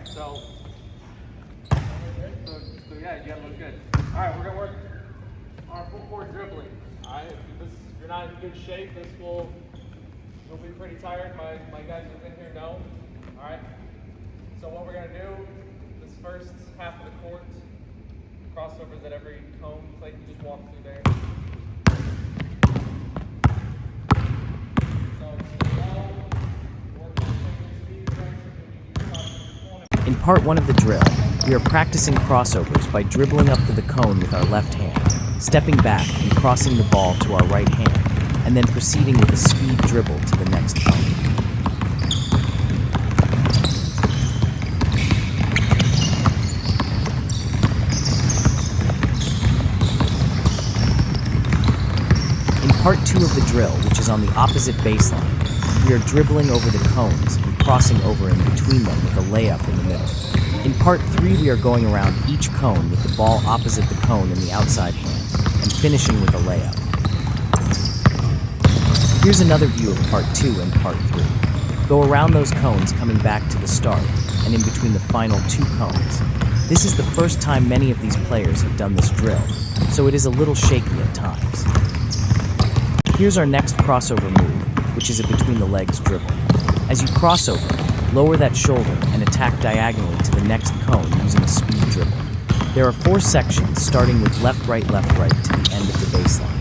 so yeah, you gotta look good. All right, we're gonna work our footwork dribbling. All right, if you're not in good shape, you'll be pretty tired. My guys who've been here know. All right. So what we're gonna do, this first half of the court, crossovers at every cone, like you just walk through there. In part 1 of the drill, we are practicing crossovers by dribbling up to the cone with our left hand, stepping back and crossing the ball to our right hand, and then proceeding with a speed dribble to the next cone. In part 2 of the drill, which is on the opposite baseline, we are dribbling over the cones and crossing over in between them with a layup in the middle. In part 3, we are going around each cone with the ball opposite the cone in the outside hand and finishing with a layup. Here's another view of part 2 and part 3. Go around those cones coming back to the start and in between the final 2 cones. This is the first time many of these players have done this drill, so it is a little shaky at times. Here's our next crossover move, which is a between the legs dribble. As you cross over, lower that shoulder and attack diagonally to the next cone using a speed dribble. There are 4 sections starting with left, right to the end of the baseline.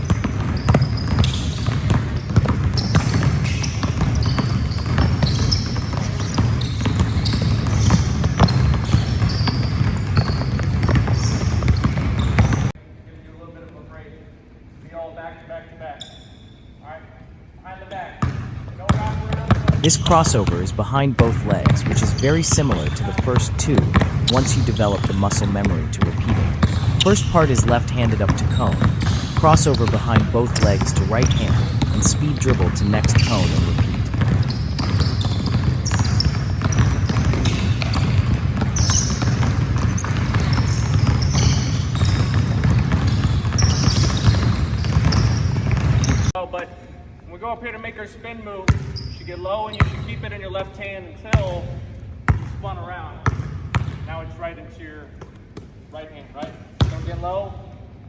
Give you a little bit of a break. Be all back to back to back. All right, behind the back. No wrap around. This crossover is behind both legs, which is very similar to the first 2 once you develop the muscle memory to repeat it. First part is left-handed up to cone, crossover behind both legs to right hand, and speed dribble to next cone and repeat. But when we go up here to make our spin move, you should get low and you should keep it in your left hand until you spun around. Now it's right into your right hand, right? Don't get low,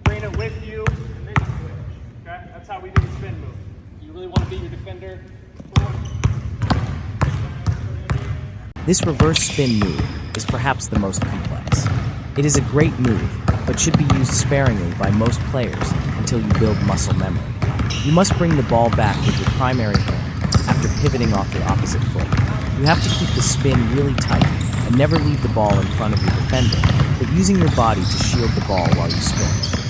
bring it with you, and then you switch, okay? That's how we do the spin move. You really want to beat your defender. This reverse spin move is perhaps the most complex. It is a great move, but should be used sparingly by most players until you build muscle memory. You must bring the ball back with your primary hand after pivoting off your opposite foot. You have to keep the spin really tight and never leave the ball in front of your defender, but using your body to shield the ball while you spin.